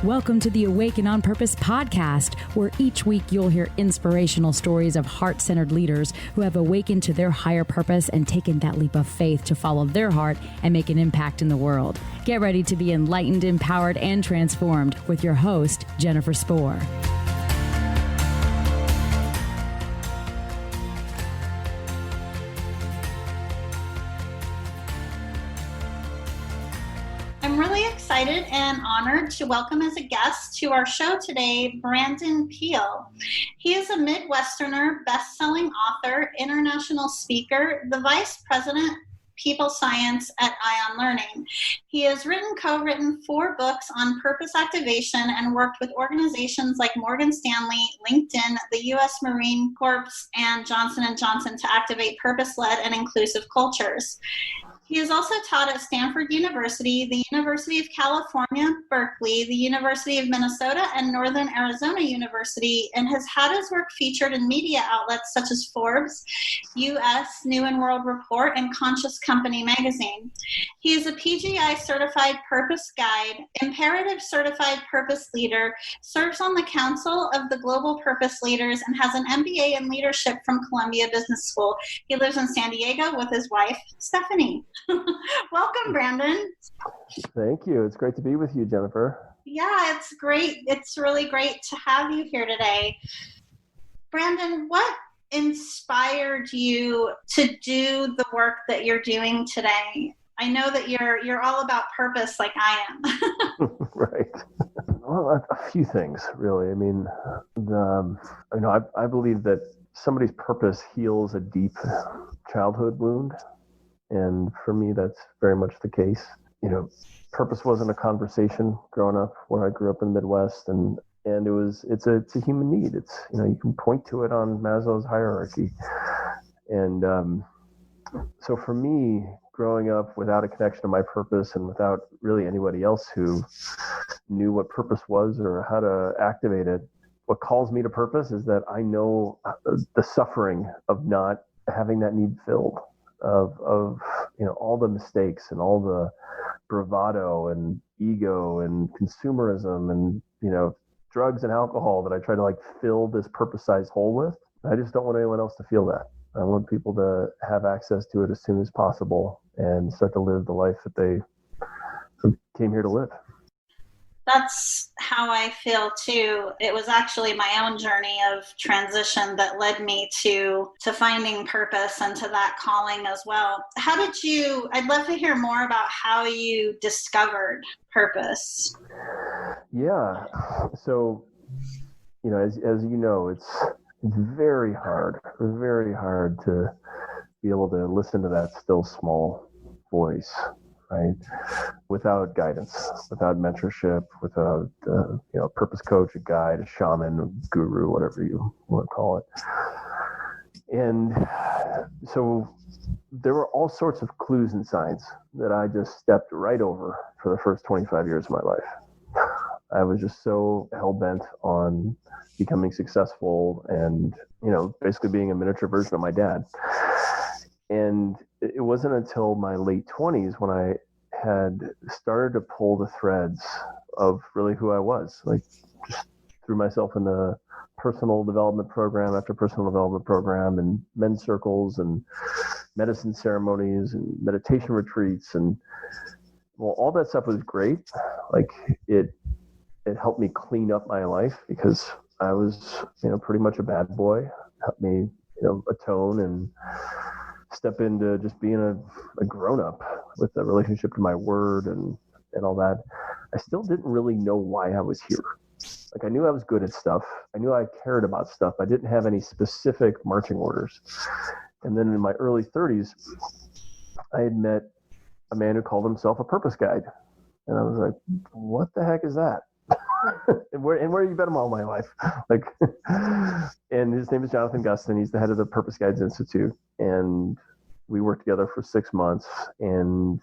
Welcome to the Awaken on Purpose podcast, where each week you'll hear inspirational stories of heart-centered leaders who have awakened to their higher purpose and taken that leap of faith to follow their heart and make an impact in the world. Get ready to be enlightened, empowered, and transformed with your host, Jennifer Spohr. I'm really excited and honored to welcome as a guest to our show today, Brandon Peele. He is a Midwesterner, best-selling author, international speaker, the Vice President, People Science at Ion Learning. He has co-written 4 books on purpose activation and worked with organizations like Morgan Stanley, LinkedIn, the U.S. Marine Corps, and Johnson & Johnson to activate purpose-led and inclusive cultures. He has also taught at Stanford University, the University of California, Berkeley, the University of Minnesota, and Northern Arizona University, and has had his work featured in media outlets such as Forbes, U.S. New and World Report, and Conscious Company magazine. He is a PGI Certified Purpose Guide, Imperative Certified Purpose Leader, serves on the Council of the Global Purpose Leaders, and has an MBA in Leadership from Columbia Business School. He lives in San Diego with his wife, Stephanie. Welcome, Brandon. Thank you. It's great to be with you, Jennifer. Yeah, it's great. It's really great to have you here today. Brandon, what inspired you to do the work that you're doing today? I know that you're all about purpose like I am. Right. Well, a few things, really. I mean, I believe that somebody's purpose heals a deep childhood wound. And for me, that's very much the case. Purpose wasn't a conversation growing up where I grew up in the Midwest, and it's a human need. It's, you can point to it on Maslow's hierarchy. And so for me, growing up without a connection to my purpose and without really anybody else who knew what purpose was or how to activate it, what calls me to purpose is that I know the suffering of not having that need filled. Of all the mistakes and all the bravado and ego and consumerism and drugs and alcohol that I try to fill this purpose-sized hole with. I just don't want anyone else to feel that. I want people to have access to it as soon as possible and start to live the life that they came here to live. That's how I feel too. It was actually my own journey of transition that led me to finding purpose and to that calling as well. I'd love to hear more about how you discovered purpose. Yeah. So, as you know, it's very hard to be able to listen to that still small voice. Right? Without guidance, without mentorship, without a purpose coach, a guide, a shaman, a guru, whatever you want to call it. And so there were all sorts of clues and signs that I just stepped right over for the first 25 years of my life. I was just so hell-bent on becoming successful and, basically being a miniature version of my dad. And it wasn't until my late 20s when I had started to pull the threads of really who I was, just threw myself in a personal development program after personal development program and men's circles and medicine ceremonies and meditation retreats. And all that stuff was great. It helped me clean up my life because I was, pretty much a bad boy. Helped me, atone and step into just being a grown-up with a relationship to my word and all that. I still didn't really know why I was here. I knew I was good at stuff. I knew I cared about stuff. I didn't have any specific marching orders. And then in my early 30s, I had met a man who called himself a purpose guide. And I was like, what the heck is that? and where have you been all my life? And his name is Jonathan Gustin. He's the head of the Purpose Guides Institute. And we worked together for 6 months. And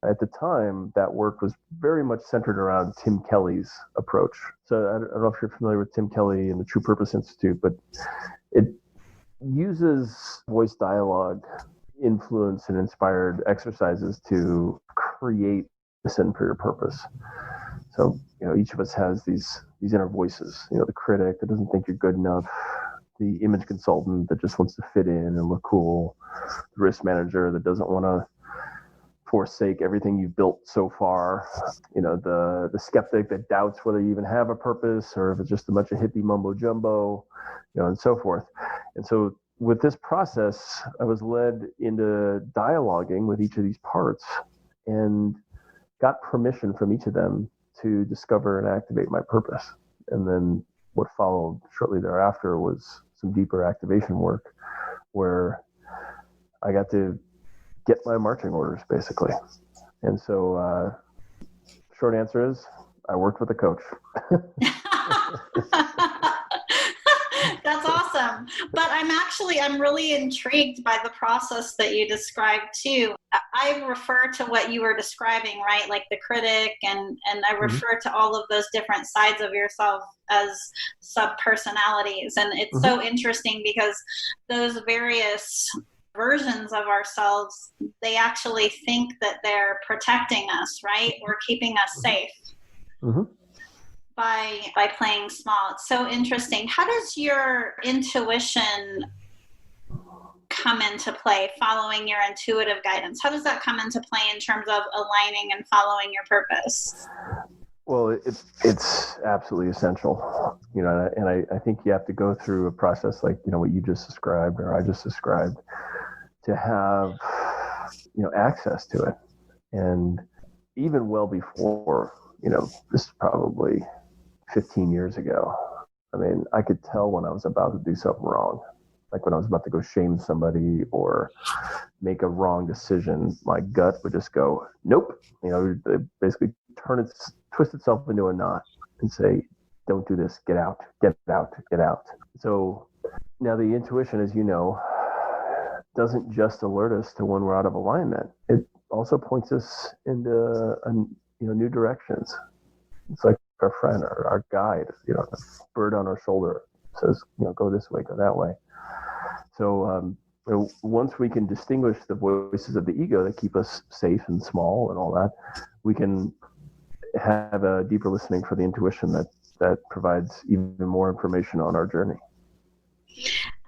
at the time, that work was very much centered around Tim Kelly's approach. So I don't know if you're familiar with Tim Kelly and the True Purpose Institute, but it uses voice dialogue, influence, and inspired exercises to create listen for your purpose. So, each of us has these inner voices, the critic that doesn't think you're good enough, the image consultant that just wants to fit in and look cool, the risk manager that doesn't want to forsake everything you've built so far, the skeptic that doubts whether you even have a purpose or if it's just a bunch of hippie mumbo jumbo, and so forth. And so with this process, I was led into dialoguing with each of these parts and got permission from each of them to discover and activate my purpose. And then what followed shortly thereafter was some deeper activation work where I got to get my marching orders, basically. And so short answer is I worked with a coach. That's awesome. But I'm really intrigued by the process that you described too. I refer to what you were describing, right? Like the critic, and I refer to all of those different sides of yourself as sub-personalities. And it's so interesting because those various versions of ourselves, they actually think that they're protecting us, right? Or keeping us safe. By playing small. It's so interesting. How does your intuition come into play, following your intuitive guidance? How does that come into play in terms of aligning and following your purpose? Well, it's absolutely essential, and I think you have to go through a process like, what you just described or I just described to have, access to it. And even well before, this is probably 15 years ago. I mean, I could tell when I was about to do something wrong, like when I was about to go shame somebody or make a wrong decision. My gut would just go, nope. It basically twist itself into a knot and say, don't do this, get out, get out, get out. So now the intuition, as you know, doesn't just alert us to when we're out of alignment. It also points us into new directions. It's like our friend, our guide, a bird on our shoulder says, go this way, go that way. So once we can distinguish the voices of the ego that keep us safe and small and all that, we can have a deeper listening for the intuition that provides even more information on our journey.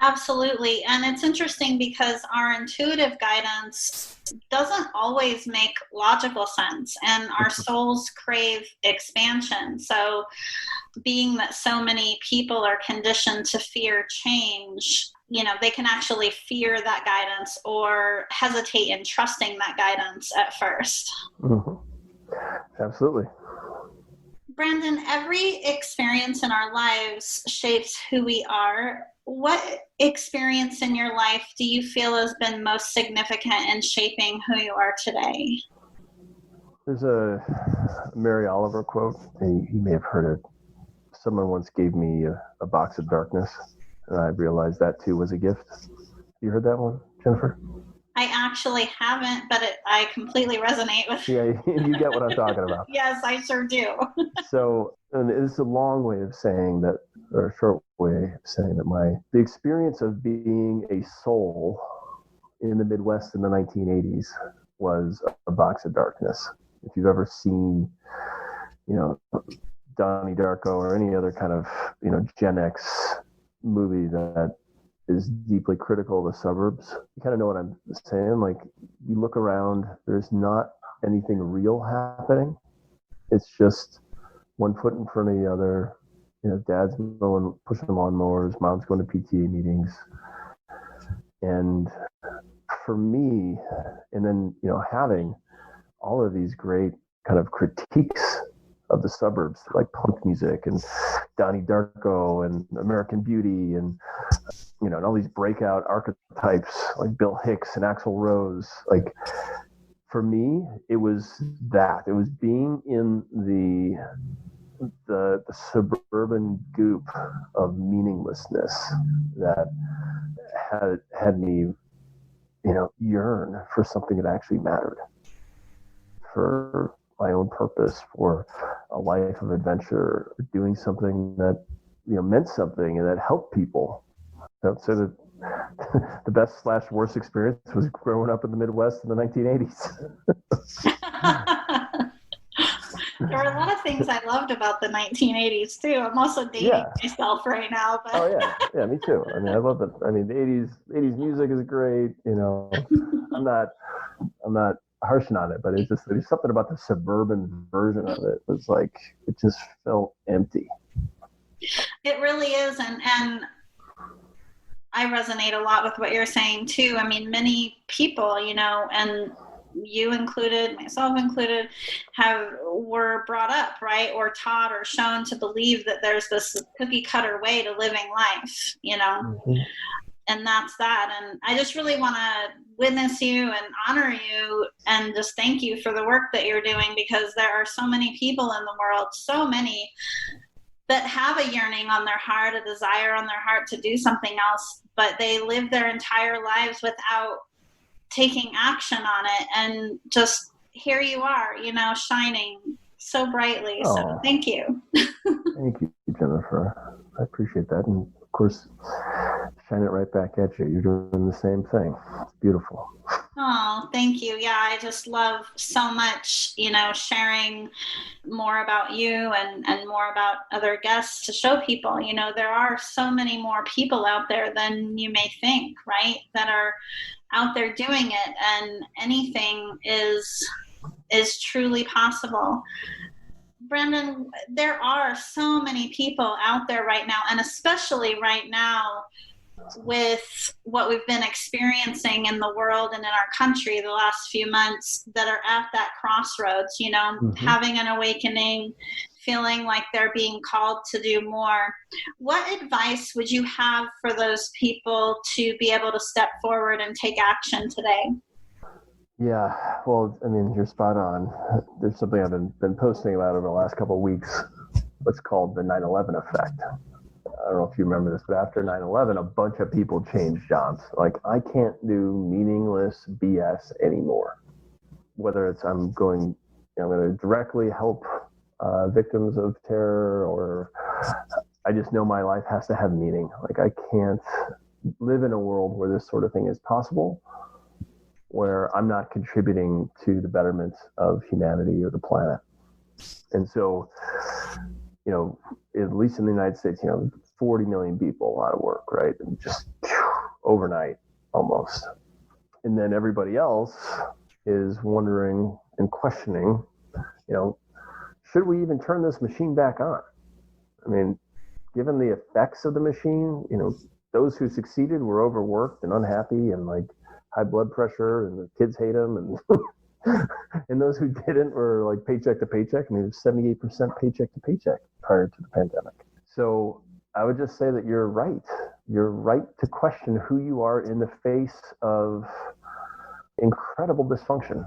Absolutely. And it's interesting because our intuitive guidance doesn't always make logical sense, and our souls crave expansion. So being that so many people are conditioned to fear change, they can actually fear that guidance or hesitate in trusting that guidance at first. Absolutely. Brandon, every experience in our lives shapes who we are. What experience in your life do you feel has been most significant in shaping who you are today? There's a Mary Oliver quote. You may have heard it. Someone once gave me a box of darkness, and I realized that too was a gift. You heard that one, Jennifer? I actually haven't, but I completely resonate with it. Yeah, you get what I'm talking about. Yes, I sure do. So, and it's a long way of saying that, or a short way of saying that the experience of being a soul in the Midwest in the 1980s was a box of darkness. If you've ever seen, Donnie Darko or any other kind of, Gen X movie that is deeply critical of the suburbs, you kind of know what I'm saying. Like, you look around, there's not anything real happening. It's just one foot in front of the other. Dad's pushing lawnmowers, mom's going to PTA meetings. And for me, and then, having all of these great kind of critiques of the suburbs, like punk music and Donnie Darko and American Beauty and, and all these breakout archetypes like Bill Hicks and Axl Rose. Like, for me, it was that. It was being in the suburban goop of meaninglessness that had me, yearn for something that actually mattered, for my own purpose, for a life of adventure, doing something that, meant something and that helped people. So that the best/worst experience was growing up in the Midwest in the 1980s. There were a lot of things I loved about the 1980s too. I'm also dating myself right now. But. Oh yeah, me too. I mean, I love it. I mean, the 80s music is great. You know, I'm not harshing on it, but it's just there's something about the suburban version of it. Was like it just felt empty. It really is, and I resonate a lot with what you're saying too. I mean, many people, you know, and you included, myself included, were brought up, right, or taught or shown to believe that there's this cookie cutter way to living life, you know, and that's that. And I just really want to witness you and honor you and just thank you for the work that you're doing, because there are so many people in the world, so many that have a yearning on their heart, a desire on their heart to do something else, but they live their entire lives without taking action on it. And just here you are, you know, shining so brightly. Oh. So thank you. Thank you, Jennifer. I appreciate that. And of course, shine it right back at you. You're doing the same thing. It's beautiful. Oh, thank you. Yeah, I just love so much, you know, sharing more about you and more about other guests to show people, you know, there are so many more people out there than you may think, right, that are out there doing it, and anything is truly possible. Brandon, there are so many people out there right now, and especially right now with what we've been experiencing in the world and in our country the last few months, that are at that crossroads, you know, having an awakening, feeling like they're being called to do more. What advice would you have for those people to be able to step forward and take action today? Yeah, well, I mean, you're spot on. There's something I've been posting about over the last couple of weeks, what's called the 9/11 effect. I don't know if you remember this, but after 9/11, a bunch of people changed jobs. Like, I can't do meaningless BS anymore. Whether it's I'm going to directly help victims of terror, or I just know my life has to have meaning. Like, I can't live in a world where this sort of thing is possible, where I'm not contributing to the betterment of humanity or the planet. And so, you know, at least in the United States, you know, 40 million people out of work, right? And just overnight almost. And then everybody else is wondering and questioning, you know, should we even turn this machine back on? I mean, given the effects of the machine, you know, those who succeeded were overworked and unhappy and like high blood pressure, and the kids hate them, and and those who didn't were like paycheck to paycheck. I mean, it was 78% paycheck to paycheck prior to the pandemic. So I would just say that you're right. You're right to question who you are in the face of incredible dysfunction.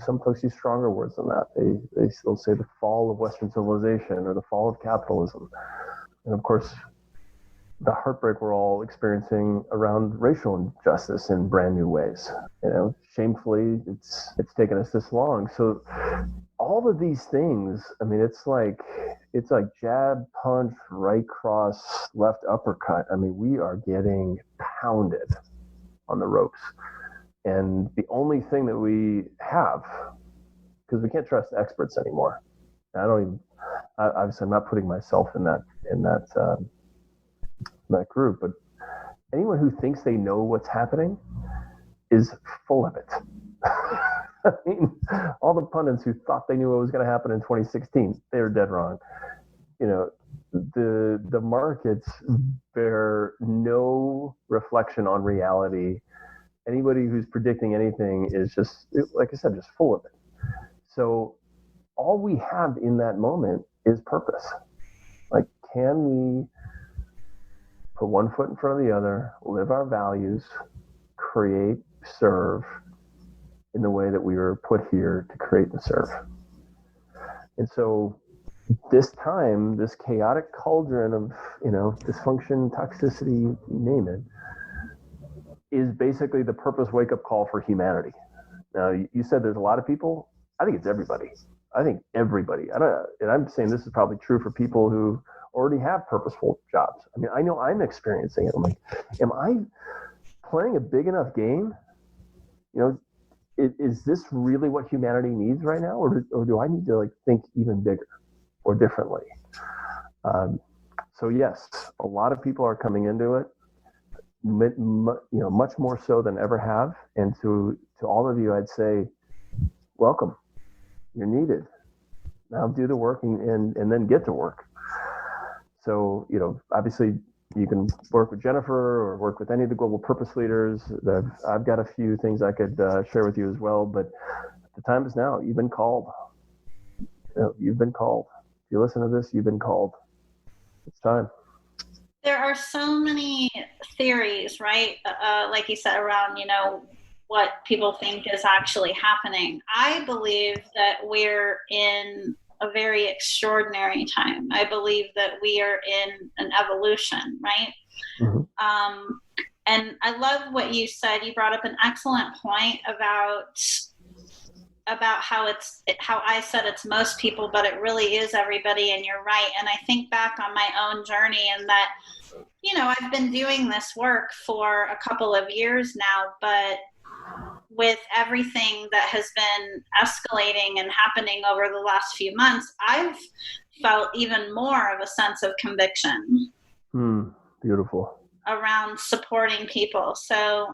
Some folks use stronger words than that. They still say the fall of Western civilization or the fall of capitalism. And of course, the heartbreak we're all experiencing around racial injustice in brand new ways. You know, shamefully, it's taken us this long. So all of these things, I mean, it's like jab, punch, right cross, left uppercut. I mean, we are getting pounded on the ropes. And the only thing that we have, because we can't trust experts anymore. Obviously I'm not putting myself in that group, but anyone who thinks they know what's happening is full of it. I mean, all the pundits who thought they knew what was going to happen in 2016, they were dead wrong. You know, the markets bear no reflection on reality. Anybody who's predicting anything is just, like I said, just full of it. So all we have in that moment is purpose. Like, can we put one foot in front of the other, live our values, create, serve in the way that we were put here to create and serve? And so this time, this chaotic cauldron of, you know, dysfunction, toxicity, you name it, is basically the purpose wake-up call for humanity. Now, you said there's a lot of people. I think it's everybody. I think everybody. And I'm saying this is probably true for people who already have purposeful jobs. I mean, I know I'm experiencing it. I'm like, am I playing a big enough game? You know, is this really what humanity needs right now? Or do I need to like think even bigger or differently? So yes, a lot of people are coming into it, much more so than ever have. And to all of you, I'd say, welcome. You're needed. Now do the work and then get to work. So, obviously you can work with Jennifer or work with any of the global purpose leaders. I've got a few things I could share with you as well, but the time is now. You've been called. You've been called. If you listen to this, you've been called. It's time. There are so many theories, right? Like you said, around, what people think is actually happening. I believe that we're in a very extraordinary time. I believe that we are in an evolution, right? Mm-hmm. And I love what you said. You brought up an excellent point about how I said it's most people, but it really is everybody, and you're right. And I think back on my own journey, and that, I've been doing this work for a couple of years now, but with everything that has been escalating and happening over the last few months, I've felt even more of a sense of conviction. Beautiful. Around supporting people. So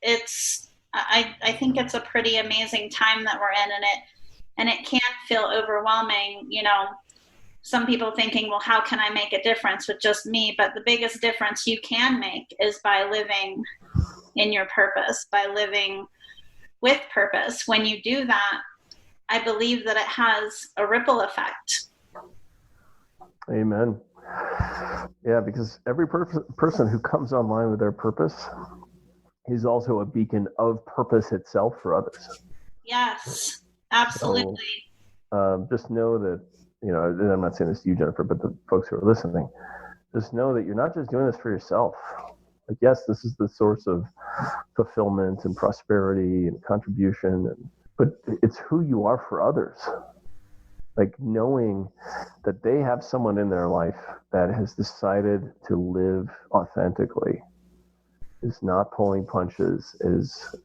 I think it's a pretty amazing time that we're in, and it can feel overwhelming, some people thinking, well, how can I make a difference with just me? But the biggest difference you can make is by living in your purpose, by living with purpose. When you do that, I believe that it has a ripple effect. Amen. Yeah, because every person who comes online with their purpose is also a beacon of purpose itself for others. Yes, absolutely. So, just know that, and I'm not saying this to you, Jennifer, but the folks who are listening, just know that you're not just doing this for yourself. Like, yes, this is the source of fulfillment and prosperity and contribution, but it's who you are for others. Like, knowing that they have someone in their life that has decided to live authentically, is not pulling punches, is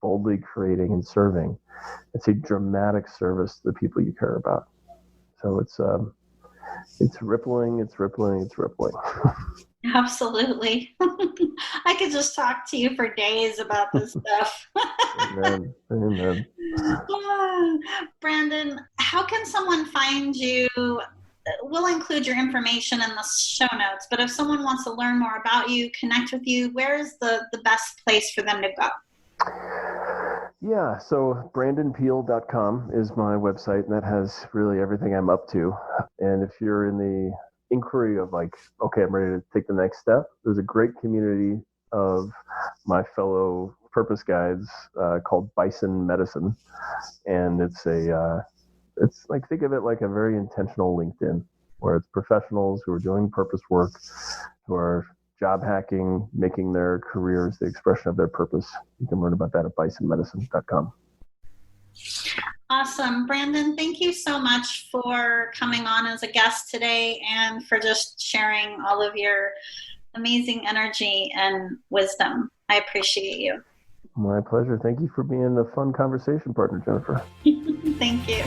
boldly creating and serving. It's a dramatic service to the people you care about. So it's rippling, it's rippling, it's rippling. Absolutely. I could just talk to you for days about this stuff. Amen. Amen. Brandon, how can someone find you? We'll include your information in the show notes, but if someone wants to learn more about you, connect with you, where is the best place for them to go? Yeah, so brandonpeele.com is my website, and that has really everything I'm up to. And if you're in the inquiry of like, okay, I'm ready to take the next step, there's a great community of my fellow purpose guides called Bison Medicine. And it's like, think of it like a very intentional LinkedIn, where it's professionals who are doing purpose work, who are job hacking, making their careers the expression of their purpose. You can learn about that at bisonmedicine.com. Awesome. Brandon, thank you so much for coming on as a guest today and for just sharing all of your amazing energy and wisdom. I appreciate you. My pleasure. Thank you for being a fun conversation partner, Jennifer. Thank you.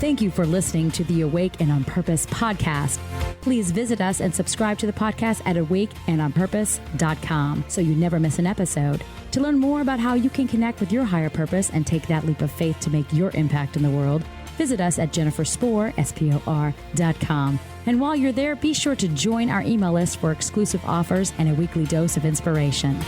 Thank you for listening to the Awake and On Purpose podcast. Please visit us and subscribe to the podcast at awakeandonpurpose.com so you never miss an episode. To learn more about how you can connect with your higher purpose and take that leap of faith to make your impact in the world, visit us at jenniferspor.com. And while you're there, be sure to join our email list for exclusive offers and a weekly dose of inspiration.